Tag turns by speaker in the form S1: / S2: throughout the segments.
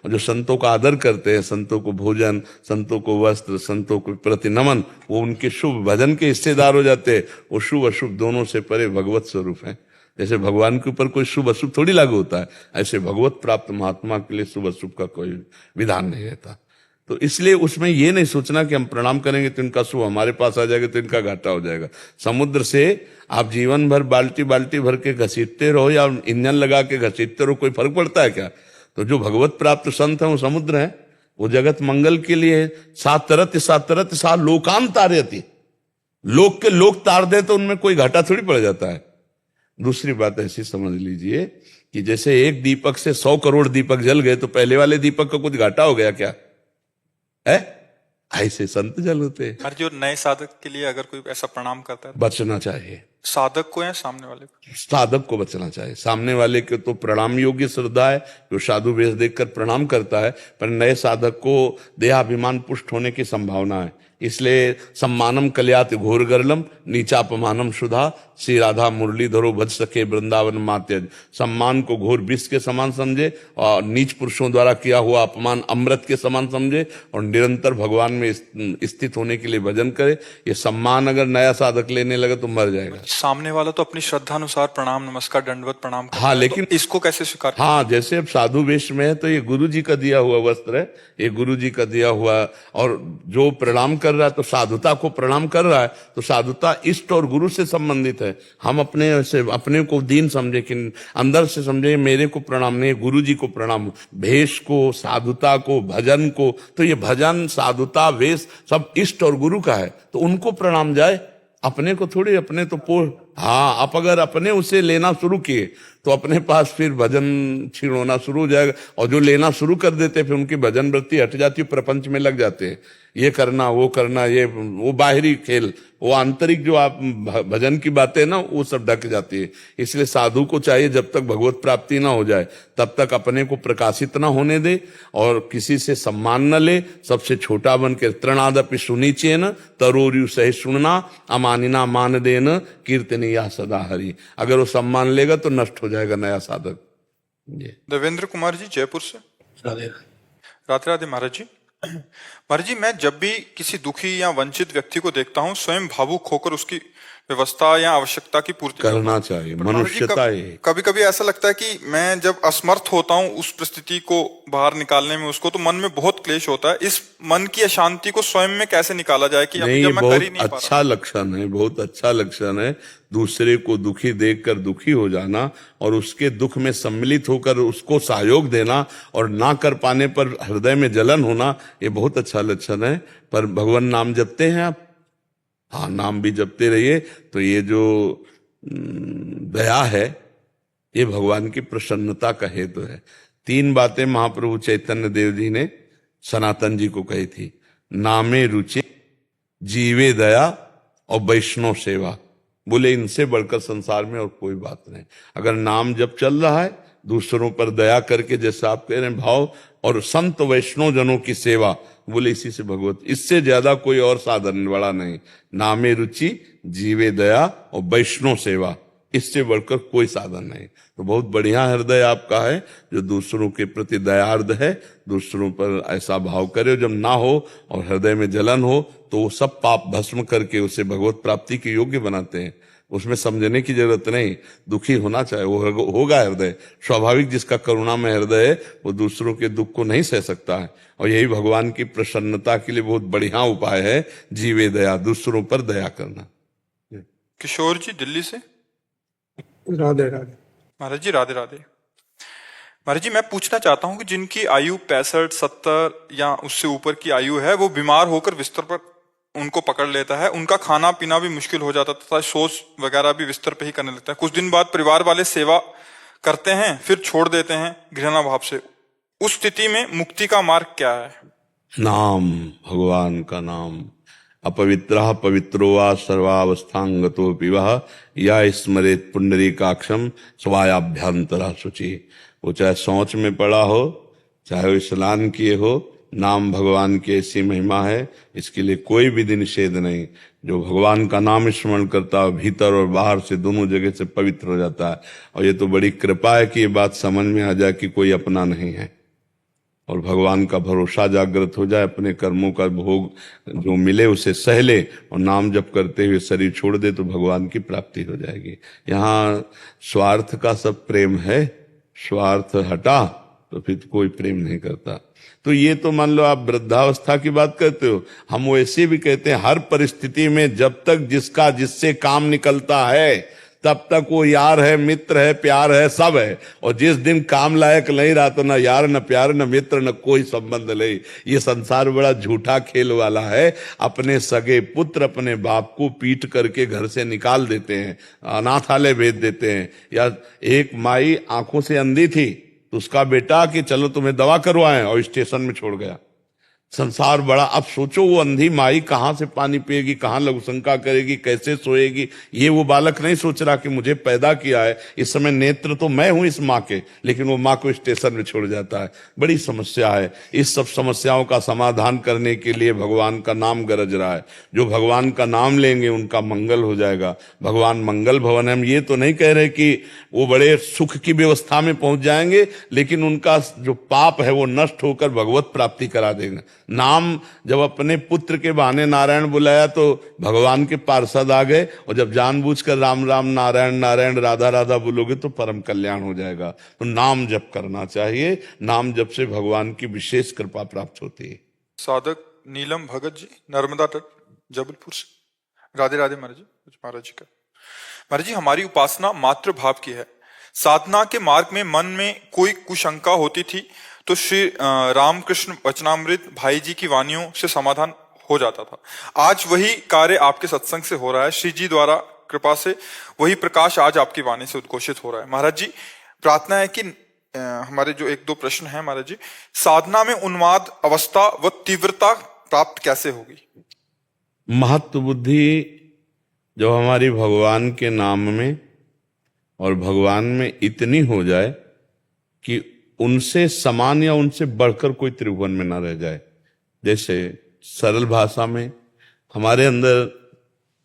S1: और जो संतों का आदर करते हैं, संतों को भोजन, संतों को वस्त्र, संतों को प्रति नमन, वो उनके शुभ भजन के हिस्सेदार हो जाते हैं। वो शुभ अशुभ दोनों से परे भगवत स्वरूप है। जैसे भगवान के ऊपर कोई शुभ अशुभ थोड़ी लागू होता है, ऐसे भगवत प्राप्त महात्मा के लिए शुभ अशुभ का कोई विधान नहीं रहता। तो इसलिए उसमें ये नहीं सोचना कि हम प्रणाम करेंगे तो इनका शुभ हमारे पास आ जाएगा, तो इनका घाटा हो जाएगा। समुद्र से आप जीवन भर बाल्टी बाल्टी भर के घसीटते रहो या इंजन लगा के घसीटते रहो, कोई फर्क पड़ता है क्या? तो जो भगवत प्राप्त संत है वो समुद्र है, वो जगत मंगल के लिए सात लोकांत तारयति, लोक के लोक तार दे तो उनमें कोई घाटा थोड़ी पड़ जाता है। दूसरी बात ऐसी समझ लीजिए कि जैसे एक दीपक से 100 करोड़ दीपक जल गए तो पहले वाले दीपक का कुछ घाटा हो गया क्या है? ऐसे संत जल होते।
S2: जो नए साधक के लिए अगर कोई ऐसा प्रणाम करता है,
S1: बचना चाहिए।
S2: साधक को या सामने वाले को?
S1: साधक को बचना चाहिए। सामने वाले के तो प्रणाम योग्य श्रद्धा है, जो साधु वेश देखकर प्रणाम करता है, पर नए साधक को देहाभिमान पुष्ट होने की संभावना है। इसलिए सम्मानम कल्यात घोर गर्लम नीचापमानम सुधा, श्री राधा मुरलीधरो भज सके वृंदावन मात्यज। सम्मान को घोर विष के समान समझे और नीच पुरुषों द्वारा किया हुआ अपमान अमृत के समान समझे और निरंतर भगवान में स्थित होने के लिए भजन करे। ये सम्मान अगर नया साधक लेने लगे तो मर जाएगा।
S2: सामने वाला तो अपनी श्रद्धा अनुसार प्रणाम नमस्कार दंडवत प्रणाम करता
S1: हाँ,
S2: है,
S1: लेकिन
S2: तो इसको कैसे स्वीकार?
S1: हाँ, जैसे अब साधु वेश में है तो ये गुरु जी का दिया हुआ वस्त्र है, ये गुरु जी का दिया हुआ, और जो प्रणाम कर रहा है तो साधुता को प्रणाम कर रहा है, तो साधुता इष्ट और गुरु से संबंधित है। हम अपने को दीन समझे कि अंदर से समझे मेरे को प्रणाम नहीं, गुरु जी को प्रणाम। भेष को, साधुता को, भजन को, तो ये भजन साधुता वेश सब इष्ट और गुरु का है, तो उनको प्रणाम जाए, अपने को थोड़ी। अपने तो हाँ, आप अगर अपने उसे लेना शुरू किए तो अपने पास फिर भजन क्षीण होना शुरू हो जाएगा, और जो लेना शुरू कर देते फिर उनकी भजन वृत्ति हट जाती है, प्रपंच में लग जाते हैं, ये करना वो करना, ये वो बाहरी खेल, वो आंतरिक जो आप भजन की बातें ना वो सब ढक जाती है। इसलिए साधु को चाहिए जब तक भगवत प्राप्ति ना हो जाए तब तक अपने को प्रकाशित ना होने दे और किसी से सम्मान न ले, सबसे छोटा बन के तृणादपि सुनीचेन तरोरु सही सुनना अमानिना मान देन कीर्तनिया सदा हरि। अगर वो सम्मान लेगा तो नष्ट हो जाएगा नया साधक।
S2: देवेंद्र कुमार जी जयपुर से।
S1: राधे
S2: राधे महाराज जी। महाराज जी, मैं जब भी किसी दुखी या वंचित व्यक्ति को देखता हूँ स्वयं भावुक होकर उसकी व्यवस्था या आवश्यकता की पूर्ति
S1: करना चाहिए, मनुष्यता है।
S2: कभी कभी ऐसा लगता है कि मैं जब असमर्थ होता हूँ उस परिस्थिति को बाहर निकालने में, उसको तो मन में बहुत क्लेश होता है। इस मन की अशांति को स्वयं में कैसे निकाला जाए कि
S1: नहीं, बहुत अच्छा लक्षण है, बहुत अच्छा लक्षण है। दूसरे को दुखी देखकर दुखी हो जाना और उसके दुख में सम्मिलित होकर उसको सहयोग देना और ना कर पाने पर हृदय में जलन होना, ये बहुत अच्छा लक्षण है। पर भगवान नाम जपते हैं आप? हाँ, नाम भी जपते रहिए। तो ये जो दया है ये भगवान की प्रसन्नता का हेतु है। 3 बातें महाप्रभु चैतन्य देव जी ने सनातन जी को कही थी, नामे रुचि, जीवे दया और वैष्णव सेवा। बोले इनसे बढ़कर संसार में और कोई बात नहीं। अगर नाम जब चल रहा है, दूसरों पर दया करके जैसा आप कह रहे हैं भाव, और संत वैष्णव जनों की सेवा, बोले इसी से भगवत, इससे ज्यादा कोई और साधन बड़ा नहीं। नामे रुचि, जीवे दया और वैष्णव सेवा, इससे बढ़कर कोई साधन नहीं। तो बहुत बढ़िया हृदय आपका है जो दूसरों के प्रति दयार्द है, दूसरों पर ऐसा भाव करे। जब ना हो और हृदय में जलन हो तो वो सब पाप भस्म करके उसे भगवत प्राप्ति के योग्य बनाते हैं। उसमें समझने की जरूरत नहीं, दुखी होना चाहिए, वो होगा हृदय स्वाभाविक। जिसका करुणा में हृदय है वो दूसरों के दुख को नहीं सह सकता है, और यही भगवान की प्रसन्नता के लिए बहुत बढ़िया उपाय है, जीवे दया, दूसरों पर दया करना।
S2: किशोर जी दिल्ली से।
S3: राधे राधे
S2: महाराज जी। राधे राधे महाराज जी, मैं पूछना चाहता हूँ कि जिनकी आयु 65, 70 या उससे ऊपर की आयु है, वो बीमार होकर बिस्तर पर उनको पकड़ लेता है, उनका खाना पीना भी मुश्किल हो जाता था, शौच वगैरह भी बिस्तर पे ही करने लगता है। कुछ दिन बाद परिवार वाले सेवा करते हैं, फिर छोड़ देते हैं घृणा भाव से। उस स्थिति में मुक्ति का मार्ग क्या है?
S1: नाम, भगवान का नाम। अपवित्रः पवित्रो वा सर्वावस्थांगतोऽपि वः या स्मरेत पुंडरीकाक्षम स्वायाभ्यंतरा शुचि। वो चाहे शौच में पड़ा हो, चाहे वो स्नान किए हो, नाम भगवान की ऐसी महिमा है, इसके लिए कोई विधि निषेध नहीं। जो भगवान का नाम स्मरण करता है भीतर और बाहर से दोनों जगह से पवित्र हो जाता है। और ये तो बड़ी कृपा है कि ये बात समझ में आ जाए कि कोई अपना नहीं है। और भगवान का भरोसा जागृत हो जाए, अपने कर्मों का भोग जो मिले उसे सह ले और नाम जप करते हुए शरीर छोड़ दे तो भगवान की प्राप्ति हो जाएगी। यहाँ स्वार्थ का सब प्रेम है, स्वार्थ हटा तो फिर कोई प्रेम नहीं करता। तो ये तो मान लो आप वृद्धावस्था की बात करते हो, हम वैसे भी कहते हैं हर परिस्थिति में जब तक जिसका जिससे काम निकलता है तब तक वो यार है, मित्र है, प्यार है, सब है। और जिस दिन काम लायक नहीं रहा तो ना यार, न प्यार, न मित्र, न कोई संबंध नहीं। ये संसार बड़ा झूठा खेल वाला है। अपने सगे पुत्र अपने बाप को पीट करके घर से निकाल देते हैं, अनाथालय भेज देते हैं। या एक माई आंखों से अंधी थी तो उसका बेटा कि चलो तुम्हें दवा करवाएं, और स्टेशन में छोड़ गया। संसार बड़ा, अब सोचो वो अंधी माई कहां से पानी पिएगी, कहां लघुशंका करेगी, कैसे सोएगी। ये वो बालक नहीं सोच रहा कि मुझे पैदा किया है, इस समय नेत्र तो मैं हूं इस माँ के, लेकिन वो माँ को स्टेशन में छोड़ जाता है। बड़ी समस्या है। इस सब समस्याओं का समाधान करने के लिए भगवान का नाम गरज रहा है। जो भगवान का नाम लेंगे उनका मंगल हो जाएगा। भगवान मंगल भवन है। हम ये तो नहीं कह रहे कि वो बड़े सुख की व्यवस्था में पहुंच जाएंगे, लेकिन उनका जो पाप है वो नष्ट होकर भगवत प्राप्ति करा देगा। नाम जब अपने पुत्र के बहाने नारायण बुलाया तो भगवान के पार्षद आ गए, और जब जानबूझकर राम राम नारायण नारायण राधा राधा बोलोगे तो परम कल्याण हो जाएगा। तो नाम जप करना चाहिए। नाम जप से भगवान की विशेष कृपा प्राप्त होती है।
S2: साधक नीलम भगत जी, नर्मदा तट, जबलपुर से। राधे राधे महाराज जी। महाराज जी का महाराज जी, हमारी उपासना मात्र भाव की है। साधना के मार्ग में मन में कोई कुशंका होती थी तो श्री रामकृष्ण वचनामृत भाई जी की वाणियों से समाधान हो जाता था। आज वही कार्य आपके सत्संग से हो रहा है। श्री जी द्वारा कृपा से वही प्रकाश आज आपकी वाणी से उद्घोषित हो रहा है। महाराज जी, प्रार्थना है कि हमारे जो एक दो प्रश्न हैं महाराज जी, साधना में उन्माद अवस्था व तीव्रता प्राप्त कैसे होगी?
S1: महत्व बुद्धि जो हमारी भगवान के नाम में और भगवान में इतनी हो जाए कि उनसे समान या उनसे बढ़कर कोई त्रिभुवन में ना रह जाए। जैसे सरल भाषा में हमारे अंदर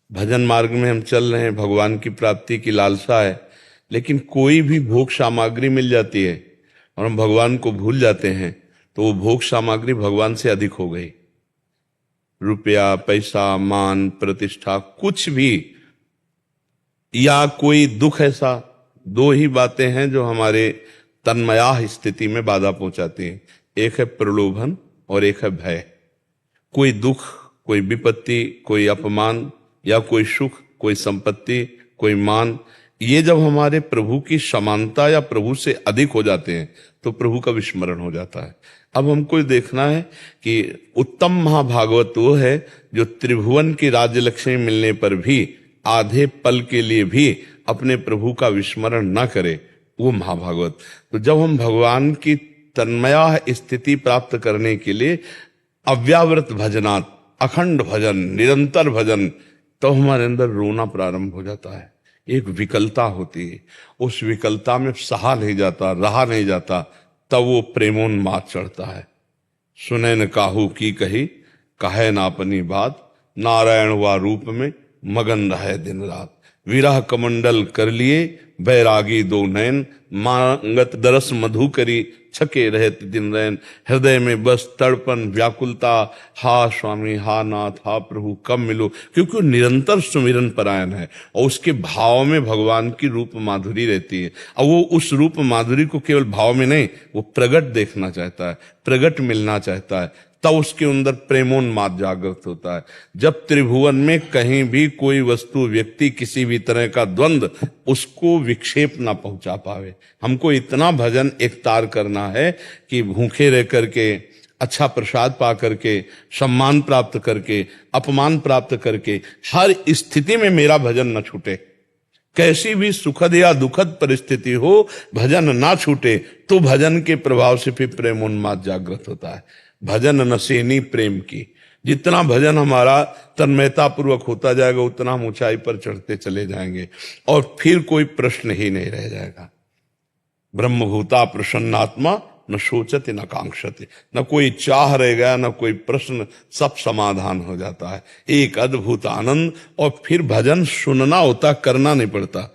S1: भजन मार्ग में हम चल रहे हैं, भगवान की प्राप्ति की लालसा है, लेकिन कोई भी भोग सामग्री मिल जाती है और हम भगवान को भूल जाते हैं तो वो भोग सामग्री भगवान से अधिक हो गई। रुपया, पैसा, मान, प्रतिष्ठा, कुछ भी, या कोई दुख, ऐसा दो ही बातें हैं जो हमारे तन्मया स्थिति में बाधा पहुंचाती है। एक है प्रलोभन और एक है भय। कोई दुख, कोई विपत्ति, कोई अपमान, या कोई सुख, कोई संपत्ति, कोई मान, ये जब हमारे प्रभु की समानता या प्रभु से अधिक हो जाते हैं तो प्रभु का विस्मरण हो जाता है। अब हमको देखना है कि उत्तम महाभागवत वो है जो त्रिभुवन की राज्य लक्ष्मी मिलने पर भी आधे पल के लिए भी अपने प्रभु का विस्मरण न करे, वो महाभागवत। तो जब हम भगवान की तन्मया स्थिति प्राप्त करने के लिए अव्यावृत भजनात्, अखंड भजन, निरंतर भजन, तो हमारे अंदर रोना प्रारंभ हो जाता है। एक विकलता होती है, उस विकलता में सहा नहीं जाता, रहा नहीं जाता, तब वो प्रेमोन्माद चढ़ता है। सुने न काहू की कही, कहे ना अपनी बात, नारायण वा रूप में मगन रहे दिन रात। विरह कमंडल कर लिए बैरागी दो नयन, मांगत दरस मधु करी, छके रहते दिन रैन। हृदय में बस तड़पन व्याकुलता, हा स्वामी, हा नाथ, हा प्रभु, कब मिलो। क्योंकि वो निरंतर सुमिरन परायण है और उसके भाव में भगवान की रूप माधुरी रहती है। और वो उस रूप माधुरी को केवल भाव में नहीं, वो प्रगट देखना चाहता है, प्रगट मिलना चाहता है, तब उसके अंदर प्रेमोन्माद जागृत होता है। जब त्रिभुवन में कहीं भी कोई वस्तु, व्यक्ति, किसी भी तरह का द्वंद्व उसको विक्षेप ना पहुंचा पावे। हमको इतना भजन एकतार करना है कि भूखे रह करके, अच्छा प्रसाद पा करके, सम्मान प्राप्त करके, अपमान प्राप्त करके, हर स्थिति में मेरा भजन न छूटे। कैसी भी सुखद या दुखद परिस्थिति हो, भजन ना छूटे। तो भजन के प्रभाव से फिर प्रेमोन्माद जागृत होता है। भजन नसेनी प्रेम की। जितना भजन हमारा तन्मयता पूर्वक होता जाएगा उतना हम ऊंचाई पर चढ़ते चले जाएंगे और फिर कोई प्रश्न ही नहीं रह जाएगा। ब्रह्मभूता प्रसन्नात्मा न सोचते न कांक्षते, न कोई चाह रह गया, न कोई प्रश्न, सब समाधान हो जाता है। एक अद्भुत आनंद। और फिर भजन सुनना होता, करना नहीं पड़ता।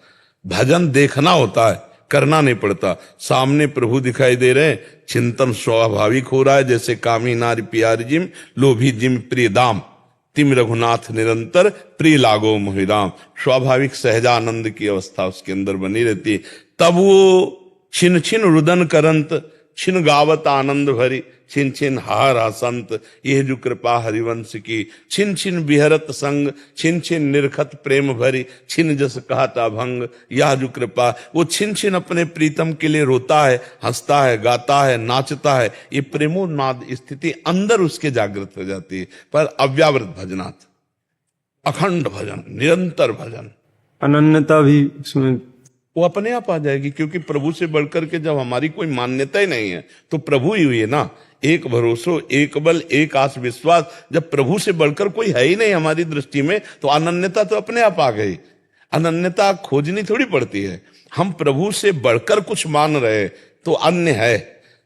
S1: भजन देखना होता है, करना नहीं पड़ता। सामने प्रभु दिखाई दे रहे हैं, चिंतन स्वाभाविक हो रहा है, जैसे कामी नारी प्यारी जिम लोभी जिम प्रिय दाम तिम रघुनाथ निरंतर प्रिय लागो मोहिराम। स्वाभाविक सहजानंद की अवस्था उसके अंदर बनी रहती है। तब वो छिन छिन रुदन करंत छिन गावत आनंद भरी छिन छिन हार हसंत यह जो कृपा हरिवंश की छिन छिन बिहरत संग छिन छिन निर्खत प्रेम भरी छिन जस कहता भंग यह जो कृपा। वो छिन छिन अपने प्रीतम के लिए रोता है, हंसता है, गाता है, नाचता है। ये प्रेमोन्माद स्थिति अंदर उसके जागृत हो जाती है। पर अव्यावृत भजनात्, अखंड भजन, निरंतर भजन,
S4: अनन्यता भी उसमें
S1: वो अपने आप आ जाएगी। क्योंकि प्रभु से बढ़कर के जब हमारी कोई मान्यता ही नहीं है तो प्रभु ही हुई है ना। एक भरोसो, एक बल, एक आस विश्वास। जब प्रभु से बढ़कर कोई है ही नहीं हमारी दृष्टि में तो अनन्यता तो अपने आप आ गई। अनन्यता खोजनी थोड़ी पड़ती है। हम प्रभु से बढ़कर कुछ मान रहे तो अन्य है।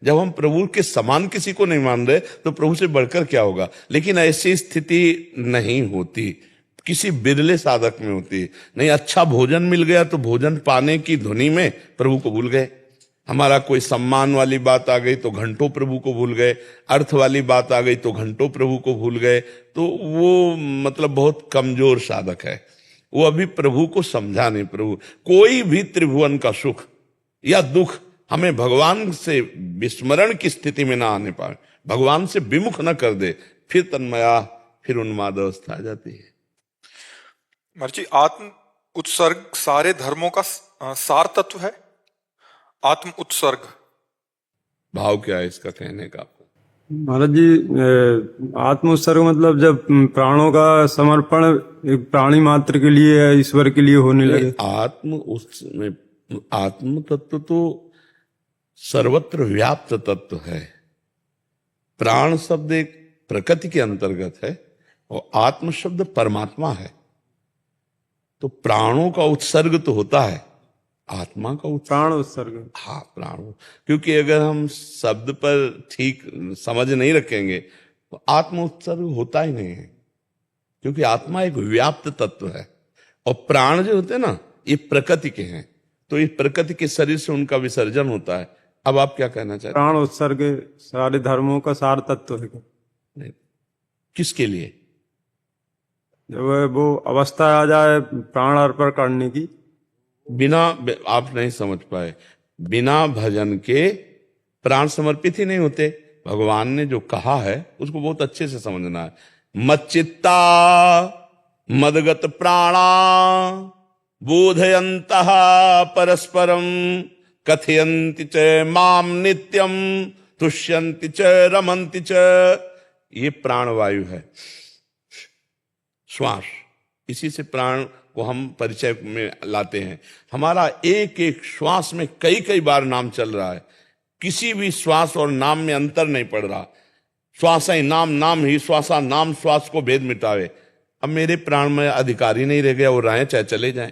S1: जब हम प्रभु के समान किसी को नहीं मान रहे तो प्रभु से बढ़कर क्या होगा। लेकिन ऐसी स्थिति नहीं होती, किसी बिरले साधक में होती है। नहीं, अच्छा भोजन मिल गया तो भोजन पाने की धुनी में प्रभु को भूल गए। हमारा कोई सम्मान वाली बात आ गई तो घंटों प्रभु को भूल गए। अर्थ वाली बात आ गई तो घंटों प्रभु को भूल गए। तो वो मतलब बहुत कमजोर साधक है, वो अभी प्रभु को समझा नहीं। प्रभु कोई भी त्रिभुवन का सुख या दुख हमें भगवान से विस्मरण की स्थिति में ना आने पाए, भगवान से विमुख न कर दे, फिर तन्मया, फिर उन्माद अवस्था आ जाती है।
S2: महाराज जी, आत्म उत्सर्ग सारे धर्मों का सार तत्व है। आत्म उत्सर्ग
S1: भाव क्या है इसका कहने का आपको?
S4: महाराज जी, आत्म उत्सर्ग मतलब जब प्राणों का समर्पण एक प्राणी मात्र के लिए या ईश्वर के लिए होने लगे।
S1: आत्म तत्व तो सर्वत्र व्याप्त तत्व है। प्राण शब्द एक प्रकृति के अंतर्गत है और आत्म शब्द परमात्मा है। तो प्राणों का उत्सर्ग तो होता है, आत्मा का
S4: प्राण उत्सर्ग।
S1: हाँ, प्राण। क्योंकि अगर हम शब्द पर ठीक समझ नहीं रखेंगे तो आत्म उत्सर्ग होता ही नहीं है। क्योंकि आत्मा एक व्याप्त तत्व है और प्राण जो होते हैं ना, ये प्रकृति के हैं। तो इस प्रकृति के शरीर से उनका विसर्जन होता है। अब आप क्या कहना चाहते हैं?
S4: प्राण उत्सर्ग सारे धर्मों का सार तत्व है।
S1: नहीं, किसके लिए?
S4: जब वो अवस्था आ जाए प्राण अर्पण करने की।
S1: बिना, आप नहीं समझ पाए, बिना भजन के प्राण समर्पित ही नहीं होते। भगवान ने जो कहा है उसको बहुत अच्छे से समझना है। मच्चित्ता मदगत प्राणा बोधयन्तः परस्परम कथयन्ति च माम नित्यम तुष्यन्ति च रमन्ति च। ये प्राणवायु है, श्वास। इसी से प्राण को हम परिचय में लाते हैं। हमारा एक एक श्वास में कई कई बार नाम चल रहा है। किसी भी श्वास और नाम में अंतर नहीं पड़ रहा। श्वास ही नाम, नाम ही श्वासा, नाम श्वास को भेद मिटावे। अब मेरे प्राण में अधिकार ही नहीं रह गया, वो रहें चाहे चले जाएं।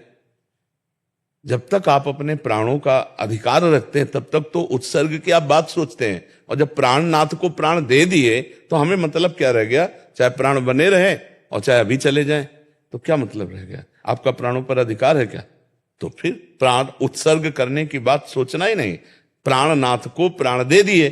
S1: जब तक आप अपने प्राणों का अधिकार रखते हैं तब तक तो उत्सर्ग की आप बात सोचते हैं। और जब प्राणनाथ को प्राण दे दिए तो हमें मतलब क्या रह गया? चाहे प्राण बने रहे और चाहे अभी चले जाएं, तो क्या मतलब रह गया? आपका प्राणों पर अधिकार है क्या? तो फिर प्राण उत्सर्ग करने की बात सोचना ही नहीं। प्राणनाथ को प्राण दे दिए।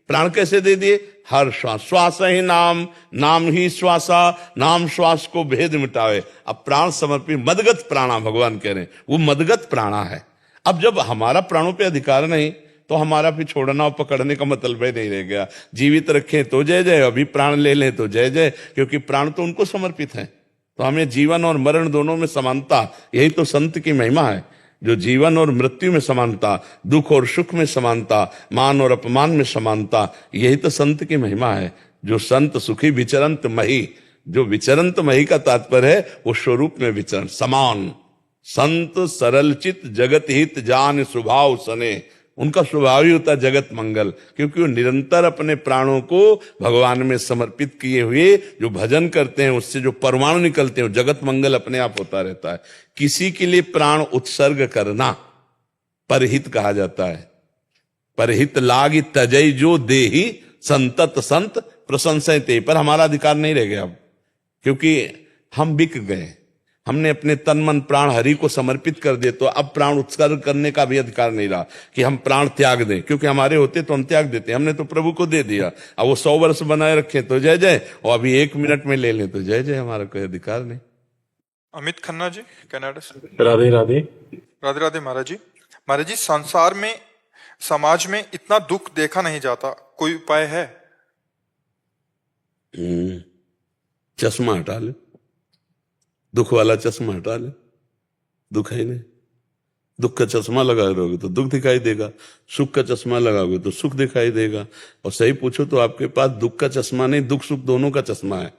S1: प्राण कैसे दे दिए? हर श्वास, श्वास ही नाम, नाम ही श्वासा, नाम श्वास को भेद मिटावे। अब प्राण समर्पित मदगत प्राणा, भगवान कह रहे हैं, वो मदगत प्राणा है। अब जब हमारा प्राणों पे अधिकार नहीं तो हमारा फिर छोड़ना और पकड़ने का मतलब ही नहीं रह गया। जीवित रखें तो जय जय, अभी प्राण ले लें तो जय जय, क्योंकि प्राण तो उनको समर्पित है। तो हमें जीवन और मरण दोनों में समानता, यही तो संत की महिमा है। जो जीवन और मृत्यु में समानता, दुख और सुख में समानता, मान और अपमान में समानता, यही तो संत की महिमा है। जो संत सुखी विचरंत मही, जो विचरंत मही का तात्पर्य है वो स्वरूप में विचरण, समान। संत सरल चित जगत हित जान स्वभाव सने, उनका स्वभाव ही होता है जगत मंगल। क्योंकि वो निरंतर अपने प्राणों को भगवान में समर्पित किए हुए जो भजन करते हैं, उससे जो परमाणु निकलते हैं, जगत मंगल अपने आप होता रहता है। किसी के लिए प्राण उत्सर्ग करना परहित कहा जाता है। परहित लागी तजई जो देही संतत संत प्रशंसते, पर हमारा अधिकार नहीं रह गया अब, क्योंकि हम बिक गए। हमने अपने तन मन प्राण हरि को समर्पित कर दिए, तो अब प्राण उत्सर्ग करने का भी अधिकार नहीं रहा कि हम प्राण त्याग दें, क्योंकि हमारे होते तो हम त्याग देते, हमने तो प्रभु को दे दिया। अब वो 100 वर्ष बनाए रखे तो जय जय, और अभी 1 मिनट में ले लें तो जय जय, हमारा कोई अधिकार नहीं।
S2: अमित खन्ना जी, कनाडा से।
S5: राधे राधे।
S2: राधे राधे महाराज जी। महाराज जी, संसार में, समाज में इतना दुख देखा नहीं जाता, कोई उपाय है?
S1: चश्मा हटा ले, दुख वाला चश्मा हटा ले, दुख है नहीं। दुख का चश्मा लगा रहोगे तो दुख दिखाई देगा, सुख का चश्मा लगाओगे तो सुख दिखाई देगा। और सही पूछो तो आपके पास दुख का चश्मा नहीं, दुख सुख दोनों का चश्मा है।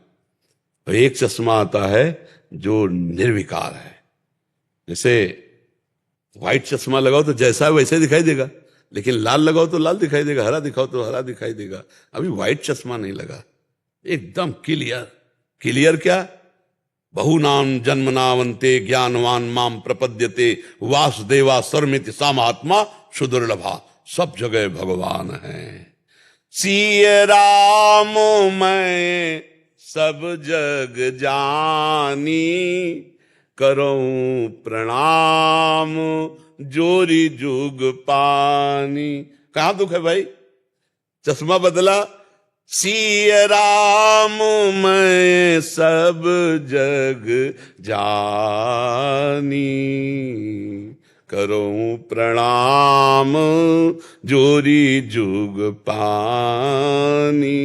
S1: और एक चश्मा आता है जो निर्विकार है। जैसे व्हाइट चश्मा लगाओ तो जैसा है वैसे दिखाई देगा, लेकिन लाल लगाओ तो लाल दिखाई देगा, हरा दिखाओ तो हरा दिखाई देगा। अभी व्हाइट चश्मा नहीं लगा, एकदम क्लियर। क्लियर क्या? बहुनाम जन्मनावंते ज्ञानवान माम प्रपद्यते वासुदेवा सर्वमिति सा महात्मा सुदुर्लभा। सब जगह भगवान है। सिय राम मैं सब जग जानी, करूं प्रणाम जोरी जुग पानी। कहां दुख है भाई? चश्मा बदला। सिय राम मैं सब जग जानी, करूं प्रणाम जोरी जुग पानी।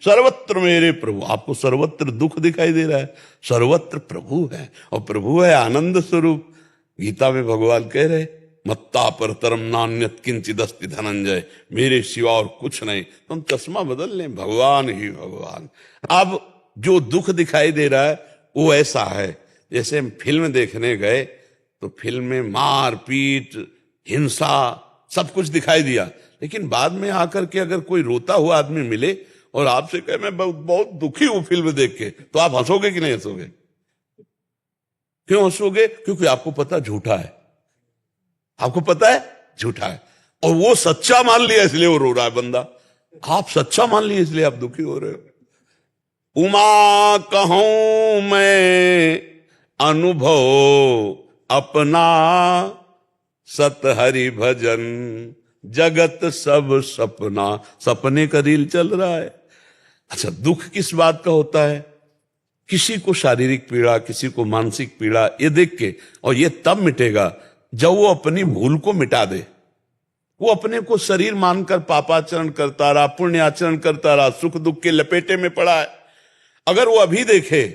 S1: सर्वत्र मेरे प्रभु। आपको सर्वत्र दुख दिखाई दे रहा है, सर्वत्र प्रभु है, और प्रभु है आनंद स्वरूप। गीता में भगवान कह रहे, मत्ता परतरम नान्यत किंचिदस्ति धनंजय, मेरे सिवा और कुछ नहीं। तुम चश्मा बदल लें, भगवान ही भगवान। अब जो दुख दिखाई दे रहा है वो ऐसा है, जैसे हम फिल्म देखने गए तो फिल्म में मार पीट हिंसा सब कुछ दिखाई दिया, लेकिन बाद में आकर के अगर कोई रोता हुआ आदमी मिले और आपसे कहे मैं बहुत दुखी हूं फिल्म देख के, तो आप हंसोगे कि नहीं हंसोगे? क्यों हंसोगे? क्योंकि आपको पता झूठा है, आपको पता है झूठा है, और वो सच्चा मान लिया इसलिए वो रो रहा है बंदा। आप सच्चा मान लिए इसलिए आप दुखी हो रहे हो। उमा कहूं मैं अनुभव अपना, सत हरि भजन जगत सब सपना। सपने का रील चल रहा है। अच्छा, दुख किस बात का होता है? किसी को शारीरिक पीड़ा, किसी को मानसिक पीड़ा, ये देख के, और ये तब मिटेगा जब वो अपनी भूल को मिटा दे। वो अपने को शरीर मानकर पापाचरण करता रहा, पुण्याचरण करता रहा, सुख दुख के लपेटे में पड़ा है। अगर वो अभी देखे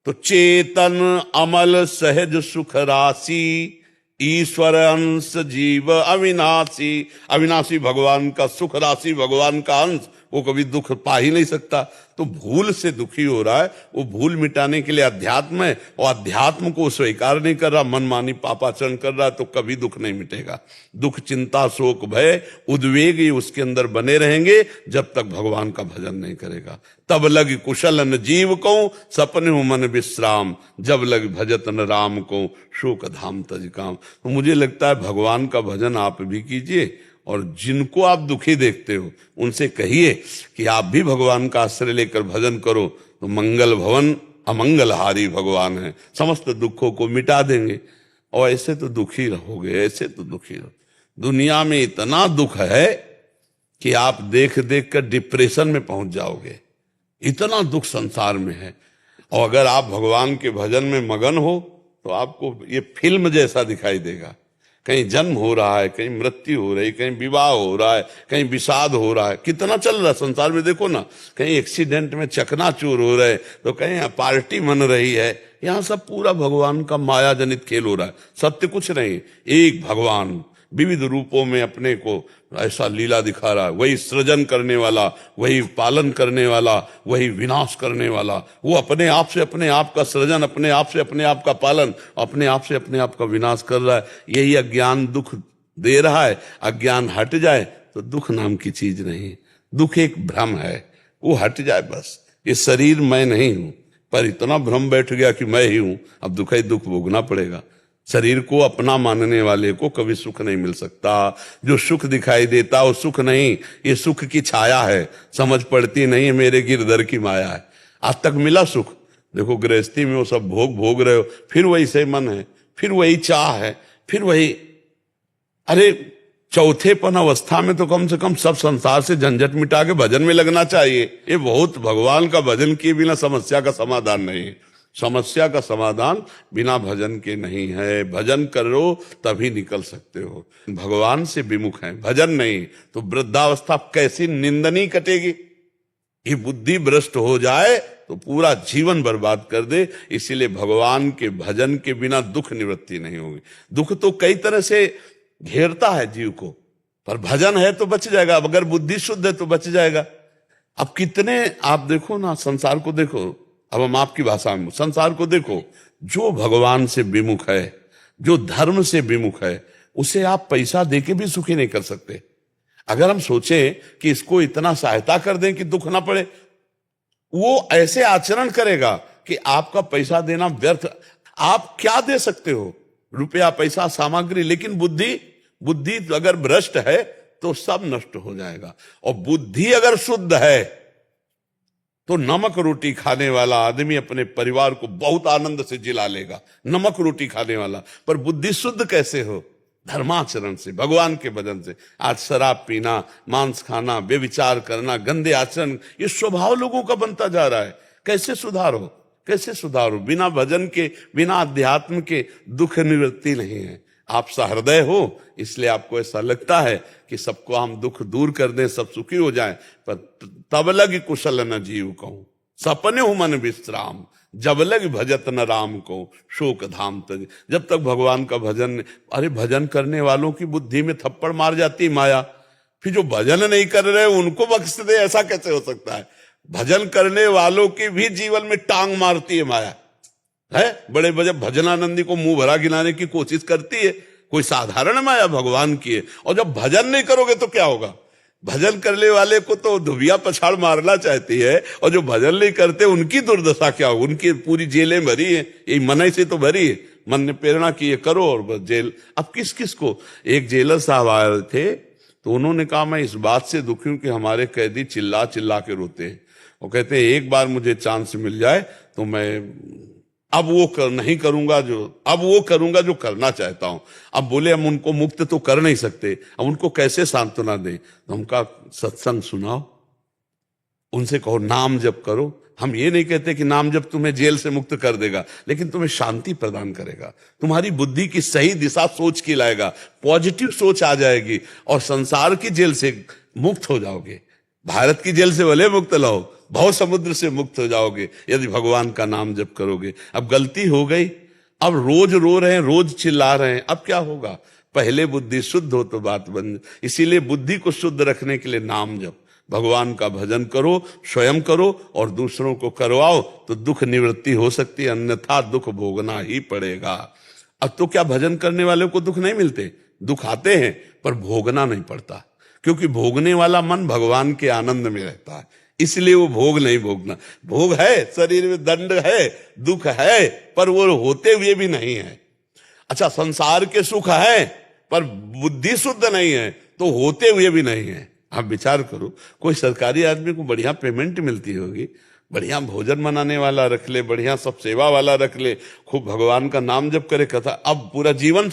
S1: तो चेतन अमल सहज सुख राशि, ईश्वर अंश जीव अविनाशी। अविनाशी भगवान का सुख राशि, भगवान का अंश, वो कभी दुख पा ही नहीं सकता। तो भूल से दुखी हो रहा है, वो भूल मिटाने के लिए अध्यात्म है, और अध्यात्म को स्वीकार नहीं कर रहा, मनमानी पापाचरण कर रहा है, तो कभी दुख नहीं मिटेगा। दुख चिंता शोक भय उद्वेग ये उसके अंदर बने रहेंगे जब तक भगवान का भजन नहीं करेगा। तब लग कुशल न जीव को सपने हो मन विश्राम, जब लग भजत न राम को शोक धाम तज काम। तो मुझे लगता है भगवान का भजन आप भी कीजिए, और जिनको आप दुखी देखते हो उनसे कहिए कि आप भी भगवान का आश्रय लेकर भजन करो, तो मंगल भवन अमंगलहारी भगवान है, समस्त दुखों को मिटा देंगे। और ऐसे तो दुखी रहोगे, ऐसे तो दुखी रहो। दुनिया में इतना दुख है कि आप देख देख कर डिप्रेशन में पहुंच जाओगे, इतना दुख संसार में है। और अगर आप भगवान के भजन में मगन हो तो आपको ये फिल्म जैसा दिखाई देगा। कहीं जन्म हो रहा है, कहीं मृत्यु हो रही, कहीं विवाह हो रहा है, कहीं विषाद हो रहा है, कितना चल रहा है संसार में। देखो ना, कहीं एक्सीडेंट में चकनाचूर हो रहे, तो कहीं पार्टी मन रही है। यहाँ सब पूरा भगवान का माया जनित खेल हो रहा है, सत्य कुछ नहीं। एक भगवान विविध रूपों में अपने को ऐसा लीला दिखा रहा है। वही सृजन करने वाला, वही पालन करने वाला, वही विनाश करने वाला। वो अपने आप से अपने आप का सृजन, अपने आप से अपने आप का पालन, अपने आप से अपने आप का विनाश कर रहा है। यही अज्ञान दुख दे रहा है। अज्ञान हट जाए तो दुख नाम की चीज नहीं। दुख एक भ्रम है, वो हट जाए बस। ये शरीर मैं नहीं हूं, पर इतना भ्रम बैठ गया कि मैं ही हूं, अब दुख ही दुख भोगना पड़ेगा। शरीर को अपना मानने वाले को कभी सुख नहीं मिल सकता। जो सुख दिखाई देता वो सुख नहीं, ये सुख की छाया है, समझ पड़ती नहीं है, मेरे गिरधर की माया है। आज तक मिला सुख, देखो गृहस्थी में वो सब भोग भोग रहे हो, फिर वही से मन है, फिर वही चाह है, फिर वही। अरे चौथेपन अवस्था में तो कम से कम सब संसार से झंझट मिटा के भजन में लगना चाहिए। ये बहुत भगवान का भजन किए बिना समस्या का समाधान नहीं है। समस्या का समाधान बिना भजन के नहीं है। भजन करो तभी निकल सकते हो। भगवान से विमुख है, भजन नहीं तो वृद्धावस्था कैसी निंदनीय कटेगी। ये बुद्धि भ्रष्ट हो जाए तो पूरा जीवन बर्बाद कर दे। इसीलिए भगवान के भजन के बिना दुख निवृत्ति नहीं होगी। दुख तो कई तरह से घेरता है जीव को, पर भजन है तो बच जाएगा। अगर बुद्धि शुद्ध है तो बच जाएगा। अब कितने आप देखो ना, संसार को देखो, अब हम आपकी भाषा में संसार को देखो, जो भगवान से विमुख है, जो धर्म से विमुख है, उसे आप पैसा देके भी सुखी नहीं कर सकते। अगर हम सोचें कि इसको इतना सहायता कर दें कि दुख ना पड़े, वो ऐसे आचरण करेगा कि आपका पैसा देना व्यर्थ। आप क्या दे सकते हो? रुपया, पैसा, सामग्री, लेकिन बुद्धि अगर भ्रष्ट है तो सब नष्ट हो जाएगा। और बुद्धि अगर शुद्ध है तो नमक रोटी खाने वाला आदमी अपने परिवार को बहुत आनंद से जिला लेगा, नमक रोटी खाने वाला। पर बुद्धि शुद्ध कैसे हो? धर्माचरण से, भगवान के भजन से। आज शराब पीना, मांस खाना, व्यभिचार करना, गंदे आचरण, ये स्वभाव लोगों का बनता जा रहा है। कैसे सुधारो? कैसे सुधारो? बिना भजन के, बिना अध्यात्म के दुख निवृत्ति नहीं है। आप सहृदय हो, इसलिए आपको ऐसा लगता है कि सबको हम दुख दूर कर दें, सब सुखी हो जाएं। पर तब लग कुशल न जीव कहूं, सपने हो मन विश्राम, जब लग भजत न राम को शोक धाम तज। जब तक भगवान का भजन, अरे भजन करने वालों की बुद्धि में थप्पड़ मार जाती माया, फिर जो भजन नहीं कर रहे उनको बख्श दे, ऐसा कैसे हो सकता है? भजन करने वालों की भी जीवन में टांग मारती है माया, है। बड़े बड़े भजनानंदी को मुंह भरा गिनाने की कोशिश करती है। कोई साधारण माया भगवान की है। और जब भजन नहीं करोगे तो क्या होगा? भजन करने वाले को तो धुबिया पछाड़ मारना चाहती है, और जो भजन नहीं करते उनकी दुर्दशा क्या होगी? उनकी पूरी जेलें भरी है, यही मन से तो भरी है। मन ने प्रेरणा की ये करो और बस जेल। अब किस किस को? एक जेलर साहब आए थे तो उन्होंने कहा मैं इस बात से दुखी हूं कि हमारे कैदी चिल्ला चिल्ला के रोते हैं। वो कहते हैं एक बार मुझे चांस मिल जाए तो मैं अब वो नहीं करूंगा अब वो करूंगा जो करना चाहता हूं। अब बोले हम उनको मुक्त तो कर नहीं सकते, अब उनको कैसे सांत्वना दें? तो हम कहा सत्संग सुनाओ, उनसे कहो नाम जप करो। हम ये नहीं कहते कि नाम जप तुम्हें जेल से मुक्त कर देगा, लेकिन तुम्हें शांति प्रदान करेगा, तुम्हारी बुद्धि की सही दिशा सोच की लाएगा, पॉजिटिव सोच आ जाएगी और संसार की जेल से मुक्त हो जाओगे। भारत की जेल से भले मुक्त लाओ, भव समुद्र से मुक्त हो जाओगे यदि भगवान का नाम जप करोगे। अब गलती हो गई, अब रोज रो रहे हैं, रोज चिल्ला रहे हैं, अब क्या होगा? पहले बुद्धि शुद्ध हो तो बात बन। इसीलिए बुद्धि को शुद्ध रखने के लिए नाम जप, भगवान का भजन करो, स्वयं करो और दूसरों को करवाओ तो दुख निवृत्ति हो सकती है, अन्यथा दुख भोगना ही पड़ेगा। अब तो क्या भजन करने वाले को दुख नहीं मिलते? दुख आते हैं पर भोगना नहीं पड़ता, क्योंकि भोगने वाला मन भगवान के आनंद में रहता है, इसलिए वो भोग नहीं भोगना। भोग है, शरीर में दंड है, दुख है, पर वो होते हुए भी नहीं है। अच्छा, संसार के सुख है पर बुद्धि शुद्ध नहीं है तो होते हुए भी नहीं है। आप विचार करो, कोई सरकारी आदमी को बढ़िया पेमेंट मिलती होगी, बढ़िया भोजन बनाने वाला रख ले, बढ़िया सब सेवा वाला रख ले, खूब भगवान का नाम जप करे, कथा, अब पूरा जीवन